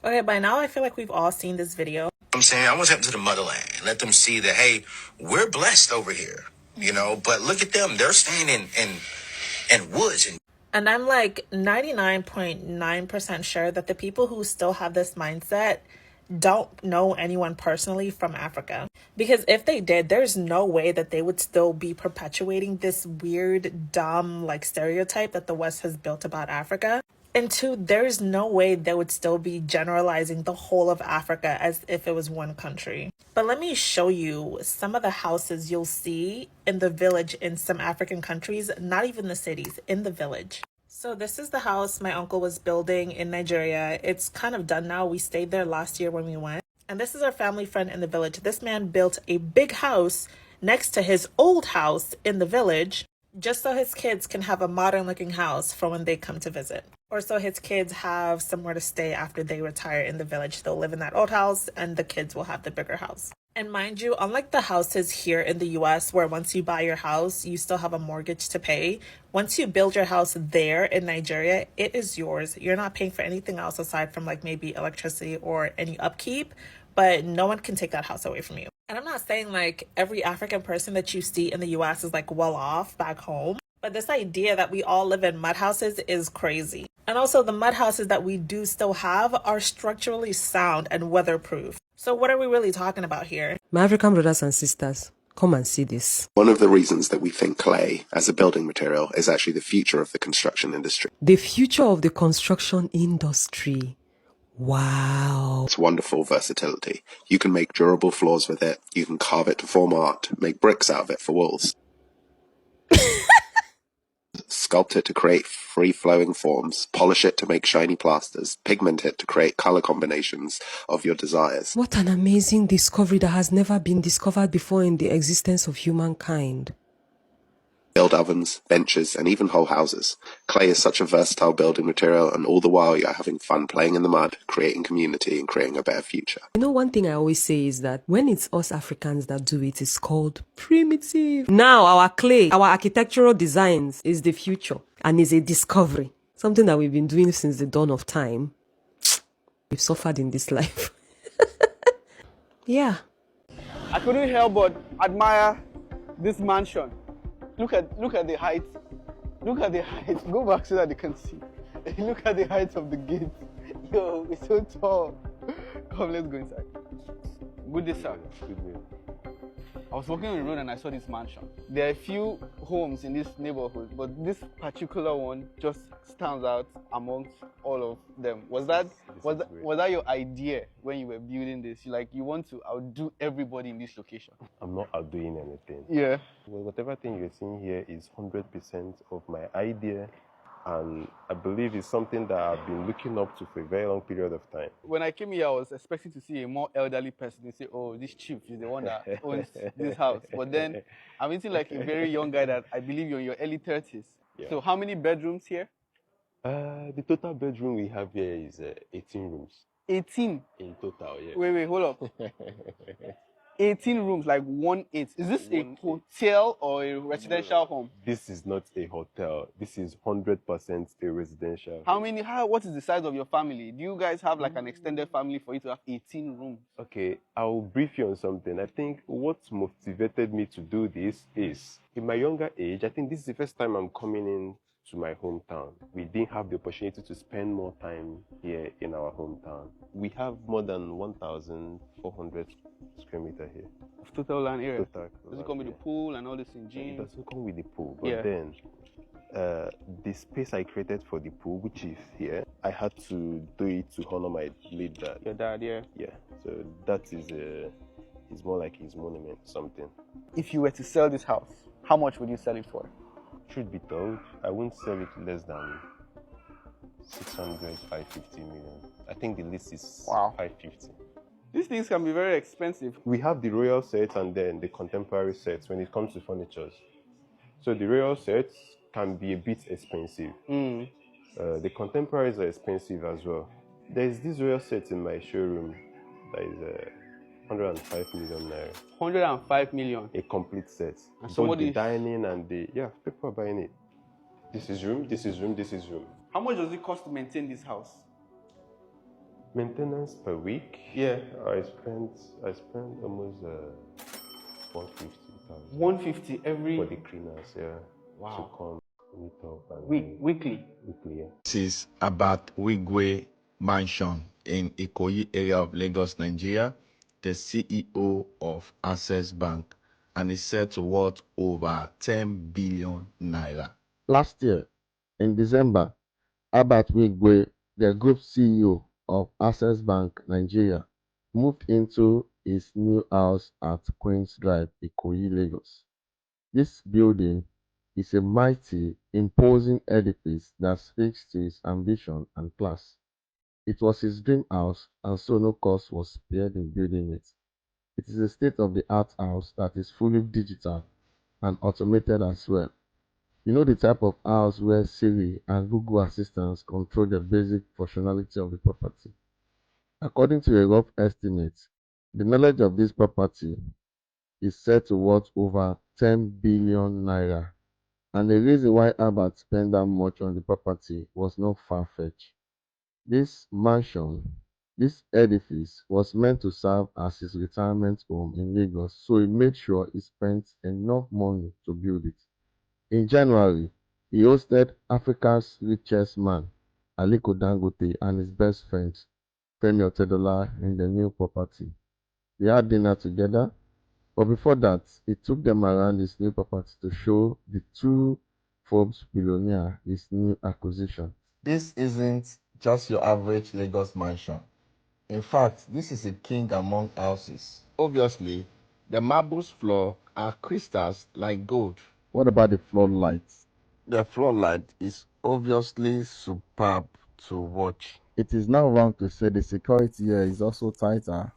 Okay, by now I feel like we've all seen this video. I'm saying I want to take them to the motherland and let them see that, hey, we're blessed over here, but look at them. They're staying in woods. And I'm like 99.9% sure that the people who still have this mindset don't know anyone personally from Africa. Because if they did, there's no way that they would still be perpetuating this weird, dumb, like stereotype that the West has built about Africa. And two, there's no way they would still be generalizing the whole of Africa as if it was one country. But let me show you some of the houses you'll see in the village in some African countries, not even the cities, in the village. So this is the house my uncle was building in Nigeria. It's kind of done now. We stayed there last year when we went. And this is our family friend in the village. This man built a big house next to his old house in the village, just so his kids can have a modern looking house for when they come to visit. Or so his kids have somewhere to stay after they retire in the village. They'll live in that old house and the kids will have the bigger house. And mind you, unlike the houses here in the US, where once you buy your house, you still have a mortgage to pay, once you build your house there in Nigeria, it is yours. You're not paying for anything else aside from like maybe electricity or any upkeep, but no one can take that house away from you. And I'm not saying like every African person that you see in the US is like well off back home, but this idea that we all live in mud houses is crazy. And also the mud houses that we do still have are structurally sound and weatherproof. So what are we really talking about here? My African brothers and sisters, come and see this. One of the reasons that we think clay as a building material is actually the future of the construction industry. The future of the construction industry. Wow. It's wonderful versatility. You can make durable floors with it. You can carve it to form art, make bricks out of it for walls. Sculpt it to create free-flowing forms, polish it to make shiny plasters, pigment it to create color combinations of your desires. What an amazing discovery that has never been discovered before in the existence of humankind. Build ovens, benches, and even whole houses. Clay is such a versatile building material, and all the while you're having fun playing in the mud, creating community, and creating a better future. You know, one thing I always say is that when it's us Africans that do it, it's called primitive. Now, our clay, our architectural designs is the future and is a discovery. Something that we've been doing since the dawn of time. We've suffered in this life. Yeah. I couldn't help but admire this mansion. Look at the height. Look at the height. Go back so that they can see. Look at the height of the gate. Yo, it's so tall. Come, let's go inside. Good day, sir. Good day. I was walking on the road and I saw this mansion. There are a few homes in this neighborhood, but this particular one just stands out amongst all of them. Was that your idea when you were building this? You want to outdo everybody in this location? I'm not outdoing anything. Yeah. Well, whatever thing you're seeing here is 100% of my idea, and I believe it's something that I've been looking up to for a very long period of time. When I came here, I was expecting to see a more elderly person. They say, oh, this chief is the one that owns this house. But then I'm meeting like a very young guy that I believe you're in your early 30s. Yeah. So how many bedrooms here? The total bedroom we have here is 18 rooms. 18? In total, yeah. Wait, hold up. 18 rooms, like 1/8. Is this a hotel or a residential home? This is not a hotel. This is 100% a residential. What is the size of your family? Do you guys have like an extended family for you to have 18 rooms? Okay, I'll brief you on something. I think what motivated me to do this is, in my younger age, I think this is the first time I'm coming in to my hometown. We didn't have the opportunity to spend more time here in our hometown. We have more than 1,400 square meters here. Of total land area? Total. Does it come with the pool and all this in gym? It doesn't come with the pool, but then the space I created for the pool, which is here, I had to do it to honor my late dad. Your dad, yeah? Yeah, so that is more like his monument, something. If you were to sell this house, how much would you sell it for? Truth be told, I won't sell it less than 600, 550 million. I think the list is 550. These things can be very expensive. We have the royal sets and then the contemporary sets when it comes to furniture. So the royal sets can be a bit expensive. The contemporaries are expensive as well. There's this royal set in my showroom that is 105 million naira. 105 million? A complete set. And both the dining and people are buying it. This is room, this is room, this is room. How much does it cost to maintain this house? Maintenance per week? Yeah. I spent almost 150,000 150 every for the cleaners, yeah. Wow. To come meet up and weekly. weekly, yeah. This is about Wigwe Mansion in Ikoyi area of Lagos, Nigeria. The CEO of Access Bank, and is said to worth over 10 billion naira. Last year, in December, Albert Wigwe, the group CEO of Access Bank Nigeria, moved into his new house at Queen's Drive, Ikoyi, Lagos. This building is a mighty, imposing edifice that speaks to his ambition and class. It was his dream house, and so no cost was spared in building it. It is a state-of-the-art house that is fully digital and automated as well. You know, the type of house where Siri and Google Assistants control the basic functionality of the property. According to a rough estimate, the knowledge of this property is said to worth over 10 billion naira. And the reason why Albert spent that much on the property was not far-fetched. This mansion, this edifice, was meant to serve as his retirement home in Lagos, so he made sure he spent enough money to build it. In January, he hosted Africa's richest man, Aliko Dangote, and his best friend, Femi Otedola, in the new property. They had dinner together, but before that, he took them around his new property to show the two Forbes billionaire his new acquisition. This isn't just your average Lagos mansion. In fact, this is a king among houses. Obviously, the marble floor are crystals like gold. What about the floodlights? The floorlight is obviously superb to watch. It is now wrong to say the security here is also tighter,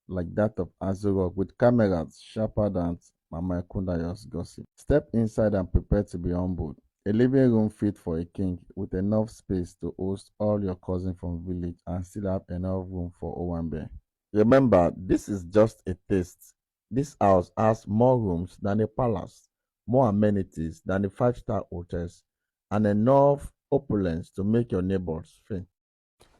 like that of Azurok, with cameras sharper than Mama Kundayo's gossip. Step inside and prepare to be humbled. A living room fit for a king, with enough space to host all your cousins from village and still have enough room for Owambe. Remember, this is just a taste. This house has more rooms than a palace, more amenities than the five-star hotels, and enough opulence to make your neighbors faint.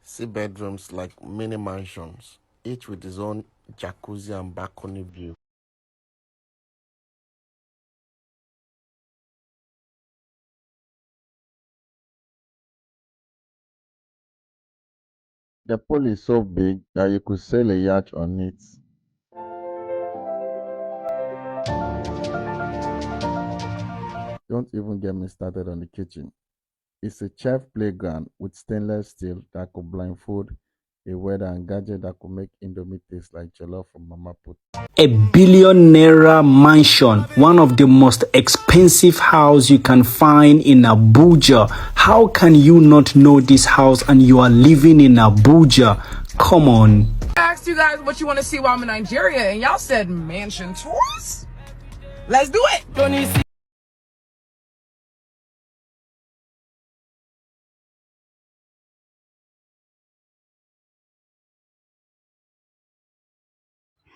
See bedrooms like mini mansions, each with its own jacuzzi and balcony view. The pool is so big that you could sail a yacht on it. Don't even get me started on the kitchen. It's a chef playground with stainless steel that could blindfold a weather and gadget that could make Indomie taste like jollof from Mama Put. A billion naira mansion, one of the most expensive house you can find in Abuja. How can you not know this house and you are living in Abuja? Come on. I asked you guys what you want to see while I'm in Nigeria, and y'all said mansion tours. Let's do it.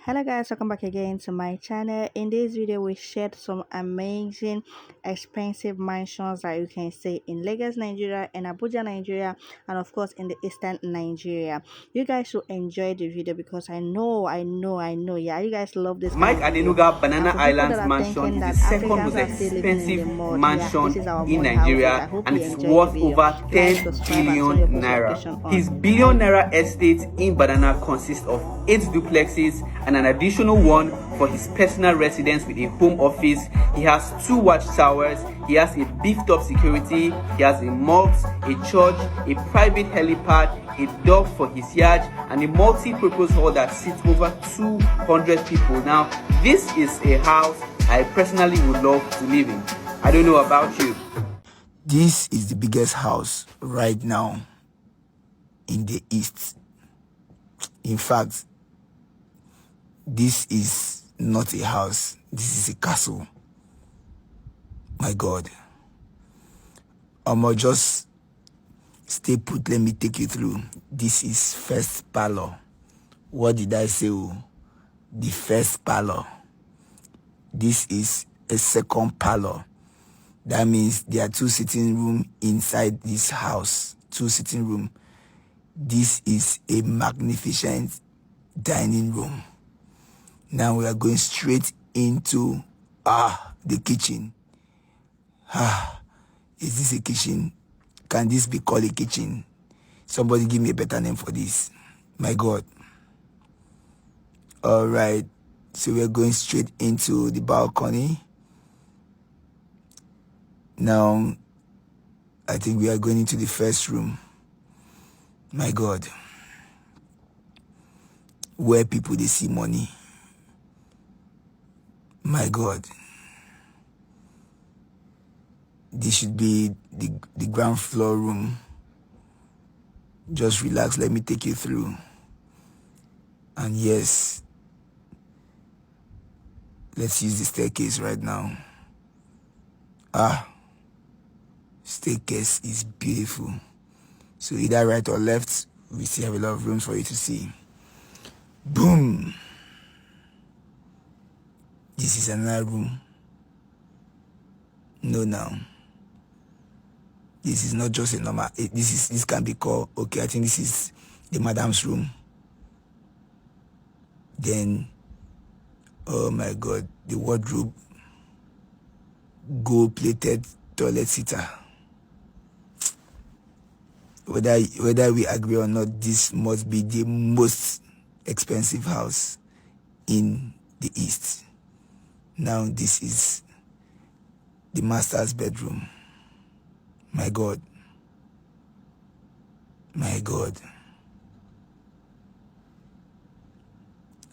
Hello guys, welcome back again to my channel. In this video we shared some amazing expensive mansions that you can see in Lagos, Nigeria, and Abuja, Nigeria, and of course in the eastern Nigeria. You guys should enjoy the video because I know yeah, you guys love this Mike kind of video. Adenuga Banana And for people Islands that are mansion thinking is that the second Africans most are still living in the expensive mud, mansion yeah, this is our in mud Nigeria, houses. I hope and you it's enjoy the worth video. over Like, 10 subscribe, and turn billion your post naira. notification on. His billion naira estate in Banana consists of 8 duplexes and an additional one for his personal residence with a home office. He has 2 watchtowers. He has a beefed up security. He has a mosque, a church, a private helipad, a dog for his yard, and a multi-purpose hall that seats over 200 people. Now, this is a house I personally would love to live in. I don't know about you. This is the biggest house right now in the East. In fact, this is not a house. This is a castle. My God. Just stay put. Let me take you through. This is first parlor. What did I say? The first parlor. This is a second parlor. That means there are 2 sitting rooms inside this house. 2 sitting rooms. This is a magnificent dining room. Now we are going straight into the kitchen. Is this a kitchen? Can this be called a kitchen? Somebody give me a better name for this. My God. All right. So we're going straight into the balcony. Now, I think we are going into the first room. My God. Where people, they see money. My God. This should be the ground floor room. Just relax. Let me take you through. And yes, let's use the staircase right now. Staircase is beautiful. So either right or left, we still have a lot of rooms for you to see. Boom. This is another room. No, now. This is not just a normal. This can be called, okay, I think this is the madam's room. Then, oh my God, the wardrobe. Gold-plated toilet seater. Whether we agree or not, this must be the most expensive house in the East. Now this is the master's bedroom. My God. My God.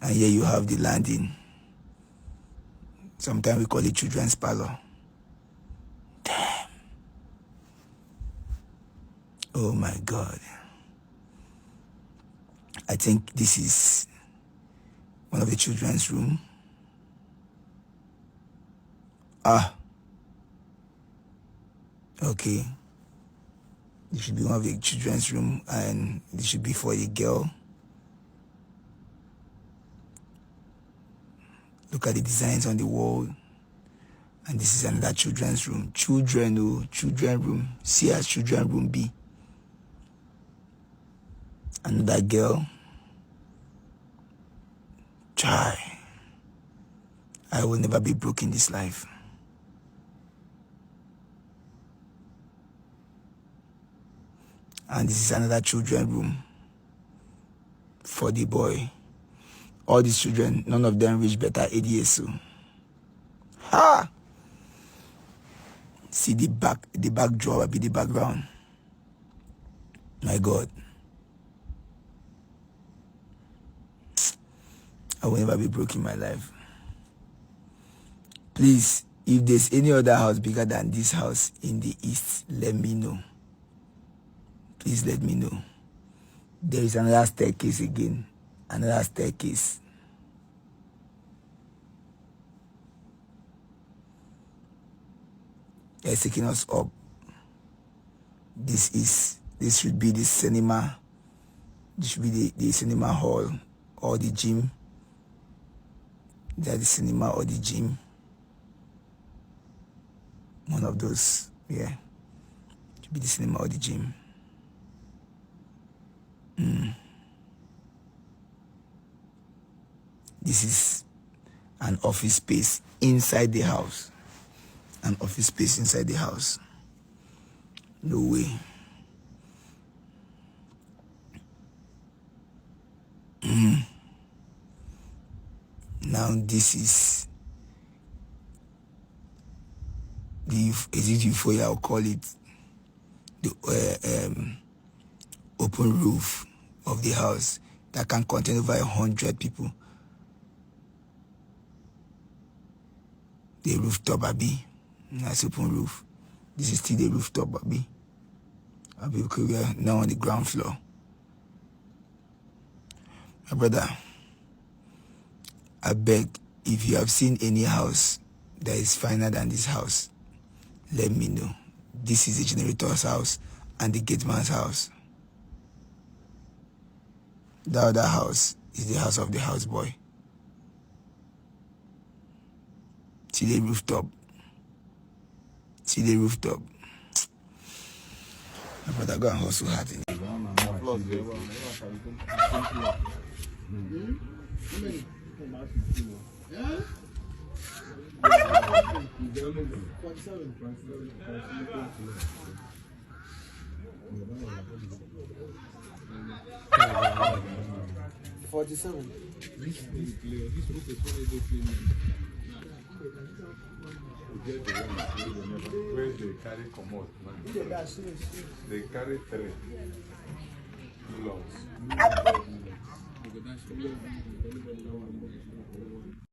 And here you have the landing. Sometimes we call it children's parlor. Damn. Oh my God. I think this is one of the children's room. Okay. This should be one of the children's room, and this should be for a girl. Look at the designs on the wall. And this is another children's room. Children room. See as children room B. Another girl. Try. I will never be broke in this life. And this is another children room for the boy. All these children, none of them reach better ADSO. Ha! See the backdrop, be the background. My God. I will never be broke in my life. Please, if there's any other house bigger than this house in the East, let me know. Please let me know. There is another staircase again. Another staircase. It's taking us up. This should be the cinema. This should be the cinema hall or the gym. That's the cinema or the gym. One of those, yeah. It should be the cinema or the gym. This is an office space inside the house. An office space inside the house. No way. Now this is the euphoria, I'll call it, the open roof of the house that can contain over 100 people. The rooftop, Abi. Nice open roof. This is still the rooftop, Abi. Okay, we are now on the ground floor. My brother, I beg, if you have seen any house that is finer than this house, let me know. This is the generator's house and the gate man's house. The other house is the house of the houseboy. See the rooftop. See the rooftop. My brother, go and hustle hard in it. Where they carry come out, they carry 3 kilos.